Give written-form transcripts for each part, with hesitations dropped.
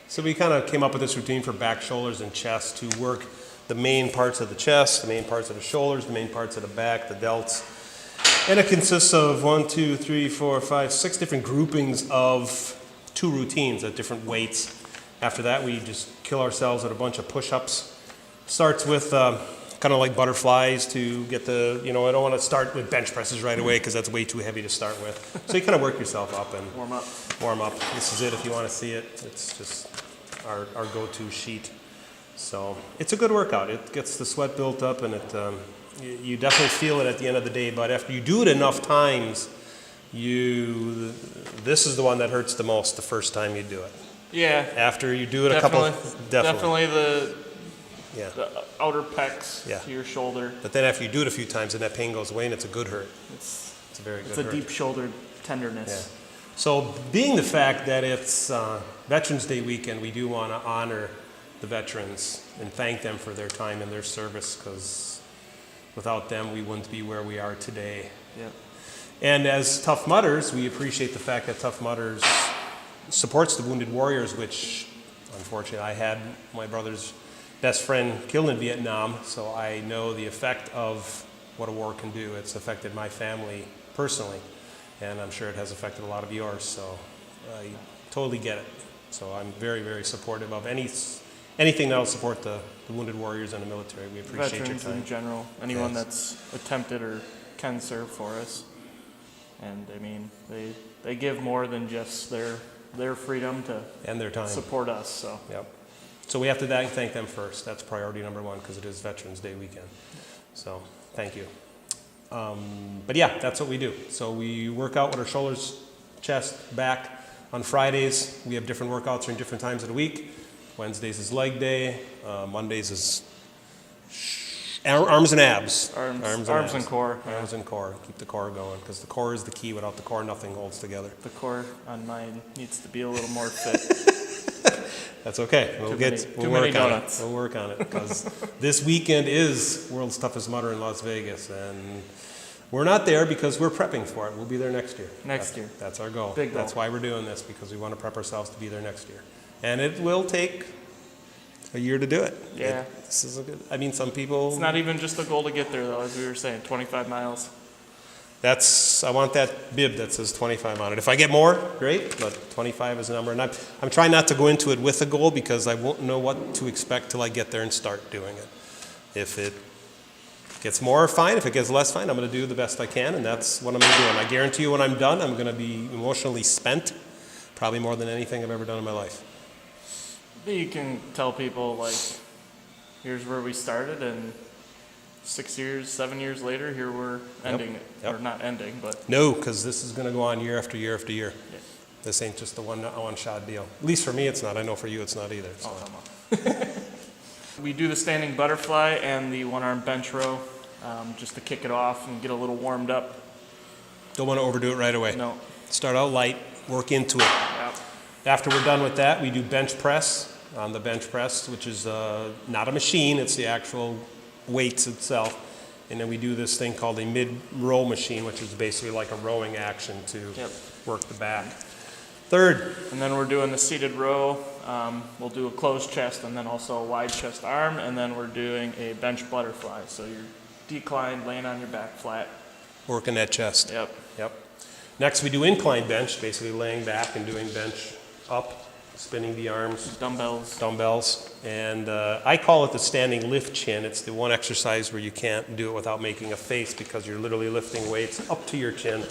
So we kind of came up with this routine for back, shoulders, and chest to work the main parts of the chest, the main parts of the shoulders, the main parts of the back, the delts. And it consists of 1, 2, 3, 4, 5, 6 different groupings of 2 routines at different weights. After that, we just kill ourselves with a bunch of push-ups. Starts with kind of like butterflies to get the, I don't want to start with bench presses right away because that's way too heavy to start with. So you kind of work yourself up and warm up. This is it if you want to see it. It's just our go-to sheet. So it's a good workout. It gets the sweat built up, and you definitely feel it at the end of the day. But after you do it enough times, this is the one that hurts the most the first time you do it. Yeah. After you do it a couple, definitely the yeah. The outer pecs yeah. to your shoulder. But then after you do it a few times, and that pain goes away, and it's a good hurt. It's a very good hurt. It's a deep shoulder tenderness. Yeah. So being the fact that it's Veterans Day weekend, we do want to honor the veterans and thank them for their time and their service, because without them, we wouldn't be where we are today. Yep. And as Tough Mudders, we appreciate the fact that Tough Mudders supports the Wounded Warriors, which unfortunately I had my brother's best friend killed in Vietnam, so I know the effect of what a war can do. It's affected my family personally, and I'm sure it has affected a lot of yours, so I totally get it. So I'm very, very supportive of anything that will support the Wounded Warriors and the military. We appreciate Veterans your time. in general, anyone that's attempted or can serve for us. And I mean, they give more than just their freedom to and their time support us. So yep. So we have to thank them first. That's priority number 1 because it is Veterans Day weekend. So thank you. But yeah, that's what we do. So we work out with our shoulders, chest, back. On Fridays, we have different workouts during different times of the week. Wednesdays is leg day. Mondays is arms and abs. Arms and core. Arms and core. Keep the core going, because the core is the key. Without the core, nothing holds together. The core on mine needs to be a little more fit. That's okay. We'll work on it, because this weekend is World's Toughest Mudder in Las Vegas, and we're not there because we're prepping for it. We'll be there next year. That's our goal. Big goal. That's why we're doing this, because we want to prep ourselves to be there next year. And it will take a year to do it. Yeah. This is a good. I mean, some people. It's not even just a goal to get there, though, as we were saying, 25 miles. I want that bib that says 25 on it. If I get more, great, but 25 is the number. And I'm trying not to go into it with a goal, because I won't know what to expect till I get there and start doing it. If it gets more, fine. If it gets less, fine. I'm going to do the best I can, and that's what I'm going to do. And I guarantee you when I'm done, I'm going to be emotionally spent, probably more than anything I've ever done in my life. You can tell people, like, here's where we started, and 7 years later, here we're ending it. Yep. Or not ending, but... No, because this is going to go on year after year after year. Yeah. This ain't just a one-shot deal. At least for me, it's not. I know for you, it's not either. So. Oh, come on. We do the standing butterfly and the one-arm bench row, just to kick it off and get a little warmed up. Don't want to overdo it right away. No. Start out light, work into it. Yep. After we're done with that, we do bench press on the bench press, which is not a machine. It's the actual weights itself. And then we do this thing called a mid-row machine, which is basically like a rowing action to work the back. Third. And then we're doing the seated row. We'll do a closed chest and then also a wide chest arm, and then we're doing a bench butterfly. So you're declined, laying on your back flat. Working that chest. Yep. Next we do incline bench, basically laying back and doing bench up, spinning the arms. Dumbbells. And I call it the standing lift chin. It's the one exercise where you can't do it without making a face, because you're literally lifting weights up to your chin.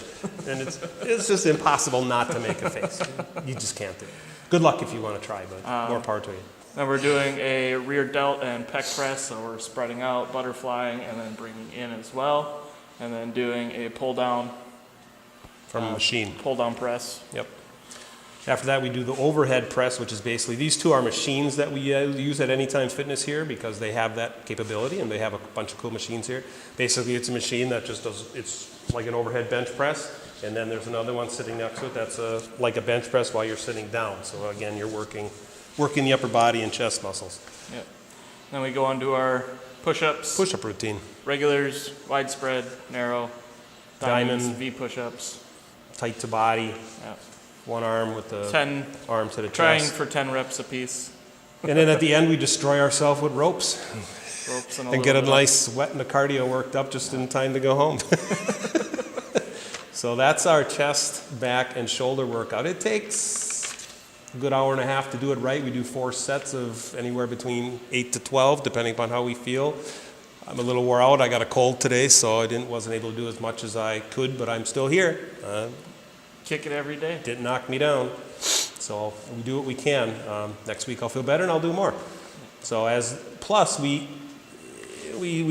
And it's just impossible not to make a face. You just can't do it. Good luck if you want to try, but more power to you. Then we're doing a rear delt and pec press, so we're spreading out, butterflying, and then bringing in as well. And then doing a pull down. From a machine. Pull down press. Yep. After that, we do the overhead press, which is basically, these two are machines that we use at Anytime Fitness here, because they have that capability and they have a bunch of cool machines here. Basically, it's a machine that just does, it's like an overhead bench press, and then there's another one sitting next to it that's like a bench press while you're sitting down. So again, you're working the upper body and chest muscles. Yep. Then we go on to our push-ups. Push-up routine. Regulars, widespread, narrow, diamonds, V push-ups. Tight to body. Yep. one arm with the 10, arm to the trying chest. for 10 reps apiece. And then at the end, we destroy ourselves with ropes Ropes and get a nice sweat and the cardio worked up just in time to go home. So that's our chest, back, and shoulder workout. It takes a good hour and a half to do it right. We do 4 sets of anywhere between 8 to 12, depending upon how we feel. I'm a little wore out. I got a cold today, so I wasn't able to do as much as I could, but I'm still here. Kick it every day. Didn't knock me down. So we do what we can. Next week I'll feel better and I'll do more. So plus we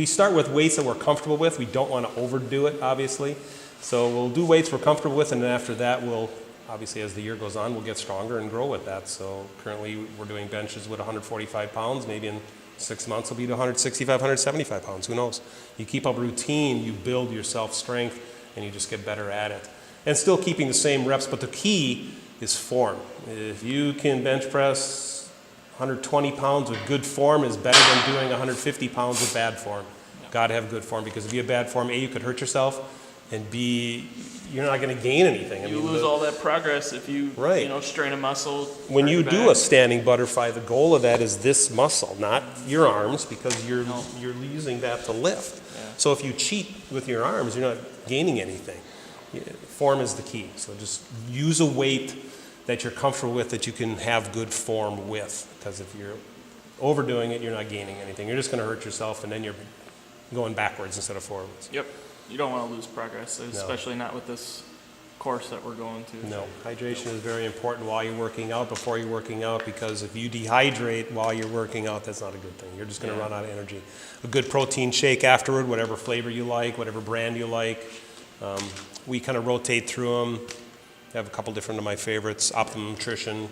start with weights that we're comfortable with. We don't want to overdo it, obviously. So we'll do weights we're comfortable with, and then after that we'll, obviously as the year goes on, we'll get stronger and grow with that. So currently we're doing benches with 145 pounds. Maybe in 6 months we'll be to 165, 175 pounds. Who knows? You keep up a routine, you build your self-strength, and you just get better at it. And still keeping the same reps, but the key is form. If you can bench press 120 pounds with good form is better than doing 150 pounds with bad form. Got to have good form, because if you have bad form, A, you could hurt yourself, and B, you're not going to gain anything. You lose all that progress if you, strain a muscle. When you do a standing butterfly, the goal of that is this muscle, not your arms, because you're using that to lift. Yeah. So if you cheat with your arms, you're not gaining anything. Form is the key. So just use a weight that you're comfortable with, that you can have good form with. Because if you're overdoing it, you're not gaining anything. You're just going to hurt yourself, and then you're going backwards instead of forwards. Yep. You don't want to lose progress, especially not with this course that we're going to. No. Hydration is very important while you're working out, before you're working out, because if you dehydrate while you're working out, that's not a good thing. You're just going to run out of energy. A good protein shake afterward, whatever flavor you like, whatever brand you like. We kind of rotate through them. I have a couple different of my favorites: Optimum Nutrition,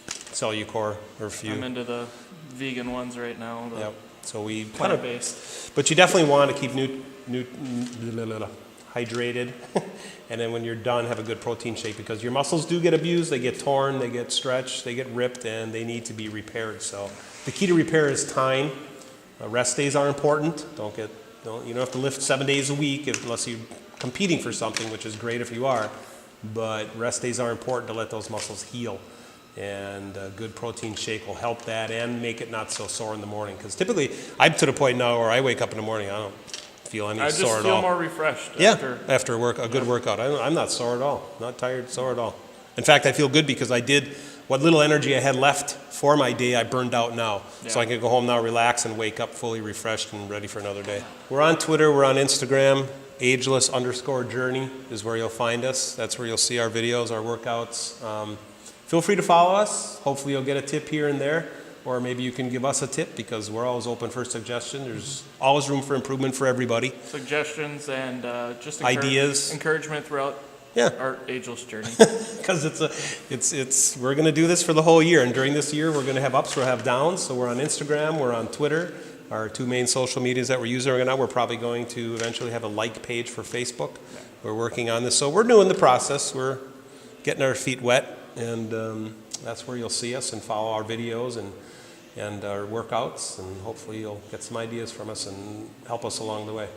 Cellucor, or a few. I'm into the vegan ones right now. Yep. So we kind plant-based. but you definitely want to keep hydrated, and then when you're done, have a good protein shake, because your muscles do get abused. They get torn, they get stretched, they get ripped, and they need to be repaired. So the key to repair is time. Rest days are important. You don't have to lift 7 days a week unless you're competing for something, which is great if you are. But rest days are important to let those muscles heal. And a good protein shake will help that and make it not so sore in the morning. Because typically, I'm to the point now where I wake up in the morning, I don't feel any sore at all. I just feel more refreshed. After a good workout. I'm not sore at all. Not tired, sore at all. In fact, I feel good because I did what little energy I had left for my day, I burned out now. Yeah. So I can go home now, relax, and wake up fully refreshed and ready for another day. We're on Twitter, we're on Instagram. Ageless_journey is where you'll find us. That's where you'll see our videos, our workouts. Feel free to follow us. Hopefully you'll get a tip here and there, or maybe you can give us a tip, because we're always open for suggestions. There's always room for improvement for everybody. Suggestions and just ideas, encouragement throughout our Ageless journey. Because we're going to do this for the whole year, and during this year we're going to have ups, we'll have downs. So we're on Instagram, we're on Twitter. Our 2 main social medias that we're using right now. We're probably going to eventually have a like page for Facebook. Yeah. We're working on this. So we're new in the process. We're getting our feet wet, and that's where you'll see us and follow our videos and our workouts, and hopefully you'll get some ideas from us and help us along the way.